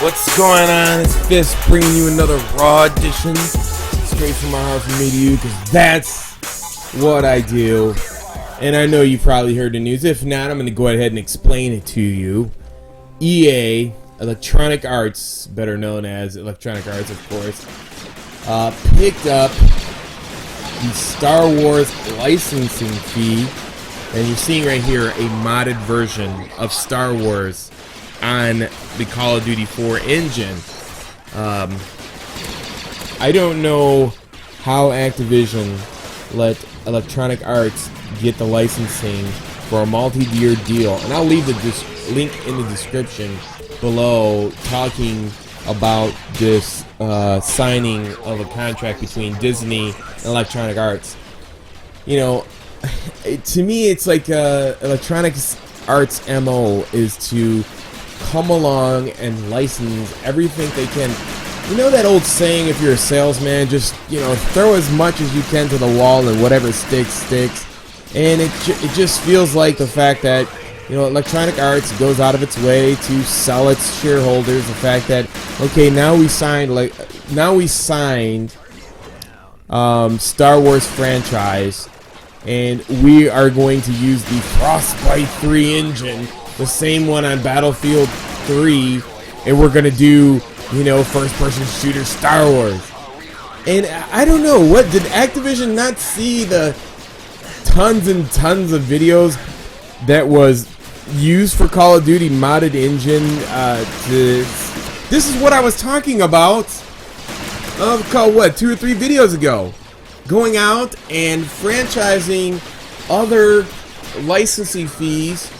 What's going on? It's Fist bringing you another Raw edition, straight from my heart from me to you, because that's what I do. And I know you probably heard the news. If not, I'm going to go ahead and explain it to you. EA, Electronic Arts, better known as Electronic Arts, of course, picked up the Star Wars licensing fee. And you're seeing right here a modded version of Star Wars on the Call of Duty 4 engine. I don't know how Activision let Electronic Arts get the licensing for a multi-year deal. And I'll leave the link in the description below talking about this signing of a contract between Disney and Electronic Arts. You know, to me, it's like Electronic Arts' MO is to come along and license everything they can. You know that old saying, if you're a salesman, just, you know, throw as much as you can to the wall and whatever sticks, sticks. And it just feels like the fact that, you know, Electronic Arts goes out of its way to sell its shareholders the fact that, okay, now we signed Star Wars franchise, and we are going to use the Frostbite 3 engine, the same one on Battlefield 3, and we're gonna do, you know, first-person shooter Star Wars. And I don't know, what did Activision not see the tons and tons of videos that was used for Call of Duty modded engine? This is what I was talking about. What, 2 or 3 videos ago? Going out and franchising other licensing fees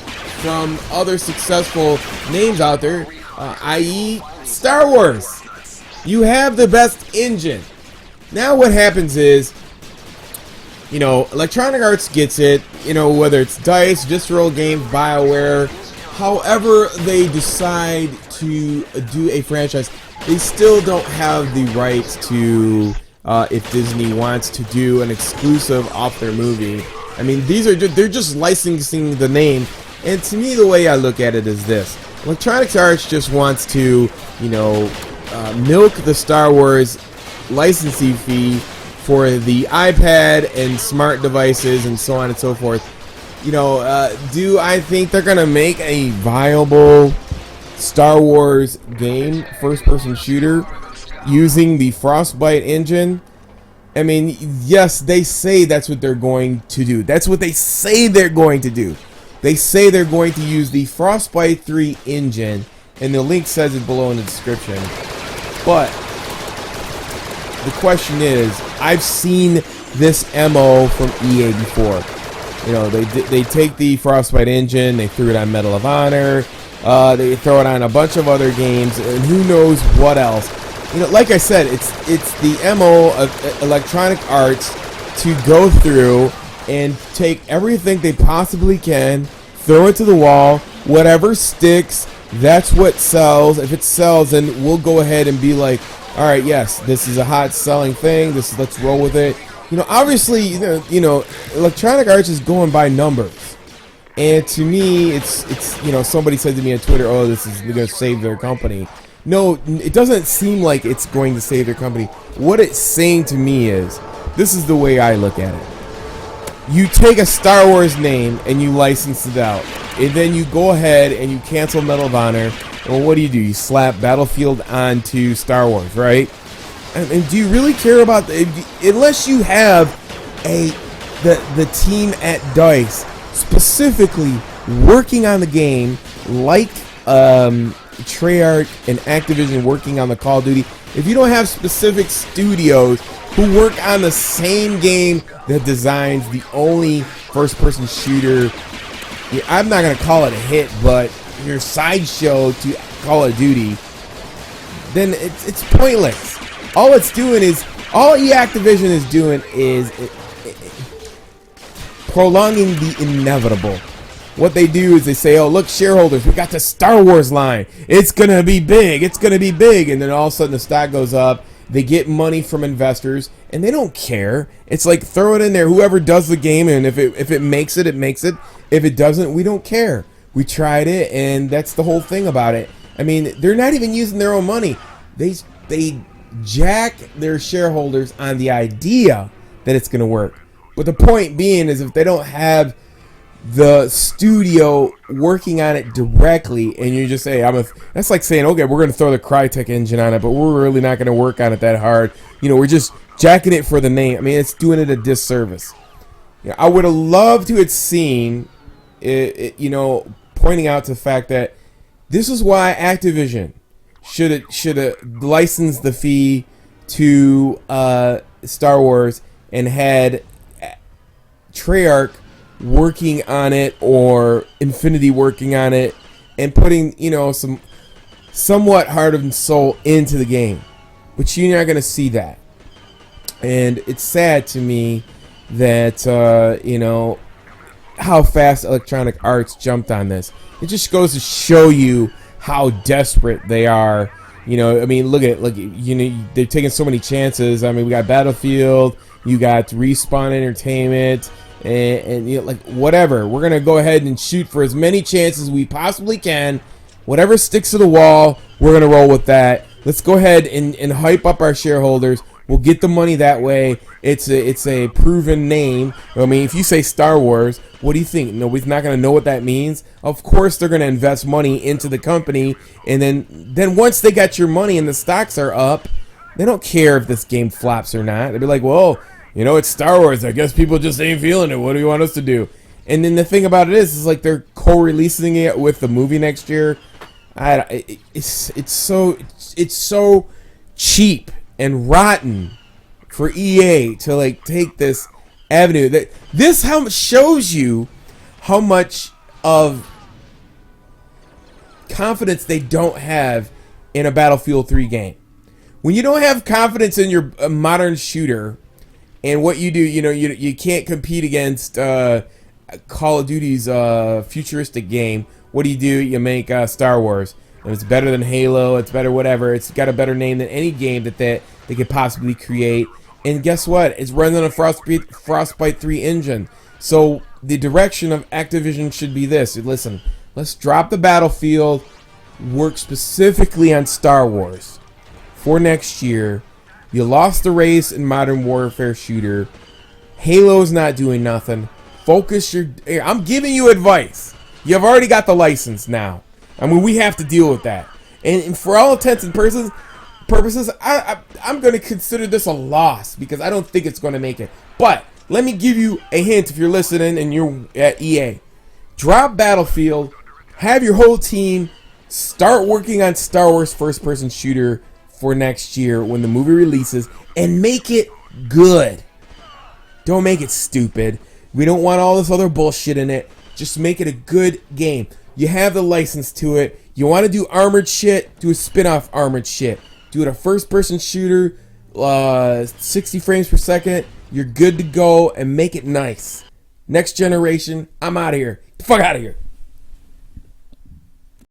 from other successful names out there, i.e. Star Wars. You have the best engine. Now what happens is, you know, Electronic Arts gets it, you know, whether it's DICE, Visceral Games, BioWare, however they decide to do a franchise, they still don't have the rights to, if Disney wants to do an exclusive off their movie. I mean, they're just licensing the name. And to me, the way I look at it is this: Electronic Arts just wants to, you know, milk the Star Wars licensing fee for the iPad and smart devices and so on and so forth. You know, do I think they're gonna make a viable Star Wars game, first-person shooter, using the Frostbite engine? I mean, yes, they say that's what they're going to do. That's what they say they're going to do. They say they're going to use the Frostbite 3 engine, and the link says it below in the description. But the question is, I've seen this MO from EA before. You know, they take the Frostbite engine, they threw it on Medal of Honor, they throw it on a bunch of other games, and who knows what else. You know, like I said, it's the MO of Electronic Arts to go through and take everything they possibly can, throw it to the wall, whatever sticks, that's what sells. If it sells, then we'll go ahead and be like, all right, yes, this is a hot selling thing, let's roll with it. You know, obviously, you know, Electronic Arts is going by numbers. And to me, it's you know, somebody said to me on Twitter, oh, this is going to save their company. No, it doesn't seem like it's going to save their company. What it's saying to me is, this is the way I look at it. You take a Star Wars name and you license it out, and then you go ahead and you cancel Medal of Honor. Well, what do? You slap Battlefield onto Star Wars, right? And do you really care about unless you have the team at DICE specifically working on the game, like Treyarch and Activision working on the Call of Duty? If you don't have specific studios who work on the same game that designs the only first-person shooter, I'm not going to call it a hit, but your sideshow to Call of Duty, then it's pointless. All it's doing is, all Activision is doing is prolonging the inevitable. What they do is they say, oh, look, shareholders, we got the Star Wars line. It's going to be big. It's going to be big. And then all of a sudden the stock goes up. They get money from investors, and they don't care. It's like, throw it in there. Whoever does the game, and if it makes it, it makes it. If it doesn't, we don't care. We tried it, and that's the whole thing about it. I mean, they're not even using their own money. They jack their shareholders on the idea that it's going to work. But the point being is if they don't have the studio working on it directly, and you just say, that's like saying, okay, we're going to throw the Crytek engine on it, but we're really not going to work on it that hard. You know, we're just jacking it for the name. I mean, it's doing it a disservice. You know, I would have loved to have seen it, you know, pointing out to the fact that this is why Activision should have licensed the fee to Star Wars and had Treyarch working on it or Infinity working on it and putting, you know, some somewhat heart and soul into the game. But you're not going to see that. And it's sad to me that, you know, how fast Electronic Arts jumped on this. It just goes to show you how desperate they are. You know, I mean, look at it. Look, you know, they're taking so many chances. I mean, we got Battlefield, you got Respawn Entertainment, and you know, like, whatever. We're gonna go ahead and shoot for as many chances as we possibly can. Whatever sticks to the wall, we're gonna roll with that. Let's go ahead and hype up our shareholders. We'll get the money that way. It's a proven name. I mean, if you say Star Wars, what do you think? Nobody's not going to know what that means. Of course, they're going to invest money into the company, and then once they got your money and the stocks are up, they don't care if this game flops or not. They'll be like, well, you know, it's Star Wars. I guess people just ain't feeling it. What do you want us to do? And then the thing about it is like they're co-releasing it with the movie next year. It's so cheap and rotten for EA to like take this avenue. That this how shows you how much of confidence they don't have in a Battlefield 3 game. When you don't have confidence in your modern shooter and what you do, you know, you can't compete against Call of Duty's futuristic game. What do? You make Star Wars. And it's better than Halo. It's better whatever. It's got a better name than any game that they could possibly create. And guess what? It's running on a Frostbite 3 engine. So the direction of Activision should be this. Listen, let's drop the Battlefield, work specifically on Star Wars for next year. You lost the race in Modern Warfare shooter. Halo's not doing nothing. Focus your... I'm giving you advice. You've already got the license now. I mean, we have to deal with that. And for all intents and purposes, I'm going to consider this a loss because I don't think it's going to make it. But let me give you a hint if you're listening and you're at EA. Drop Battlefield, have your whole team start working on Star Wars first-person shooter for next year when the movie releases, and make it good. Don't make it stupid. We don't want all this other bullshit in it. Just make it a good game. You have the license to it. You want to do armored shit? Do a spin-off armored shit. Do it a first-person shooter, 60 frames per second. You're good to go, and make it nice. Next generation, I'm out of here. Get the fuck out of here.